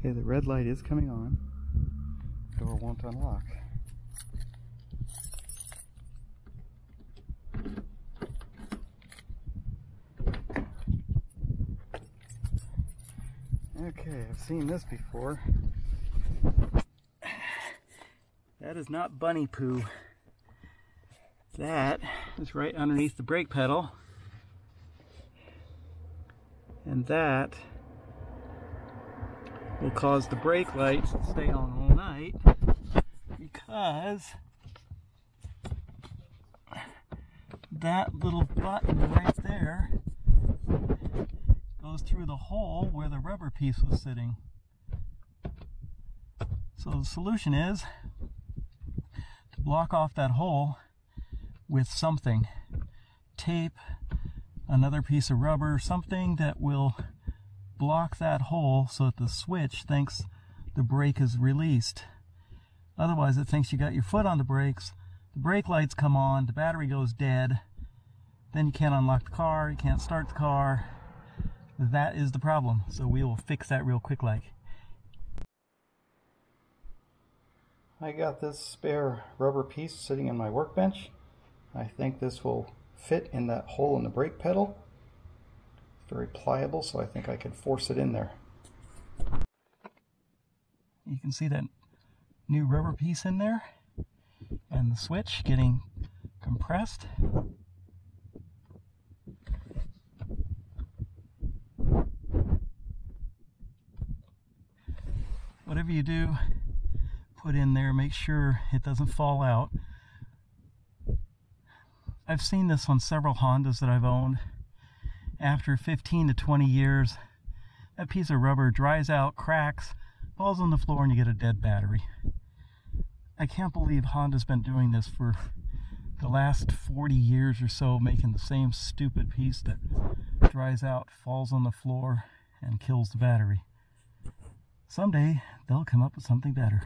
Okay, the red light is coming on. Door won't unlock. Okay, I've seen this before. That is not bunny poo. That is right underneath the brake pedal. And that will cause the brake lights to stay on all night because that little button right there goes through the hole where the rubber piece was sitting. So the solution is to block off that hole with something. Tape, another piece of rubber, something that will block that hole so that the switch thinks the brake is released. Otherwise it thinks you got your foot on the brakes, the brake lights come on, the battery goes dead, then you can't unlock the car, you can't start the car. That is the problem. So we will fix that real quick like. I got this spare rubber piece sitting in my workbench. I think this will fit in that hole in the brake pedal. It's very pliable, so I think I can force it in there. You can see that new rubber piece in there and the switch getting compressed. Whatever you do, put in there, make sure it doesn't fall out. I've seen this on several Hondas that I've owned. After 15 to 20 years, that piece of rubber dries out, cracks, falls on the floor, and you get a dead battery. I can't believe Honda's been doing this for the last 40 years or so, making the same stupid piece that dries out, falls on the floor, and kills the battery. Someday, they'll come up with something better.